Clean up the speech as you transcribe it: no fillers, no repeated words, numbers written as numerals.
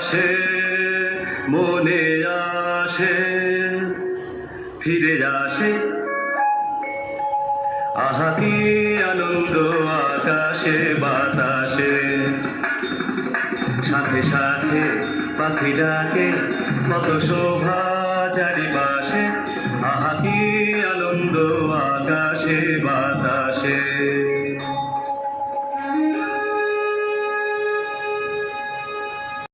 আসে মনে আসে ফিরে আসে আহা কি আনন্দ আকাশে বাতাসে সাথে সাথে পাখি ডাকে কত শোভা চারিপাশে আহা কি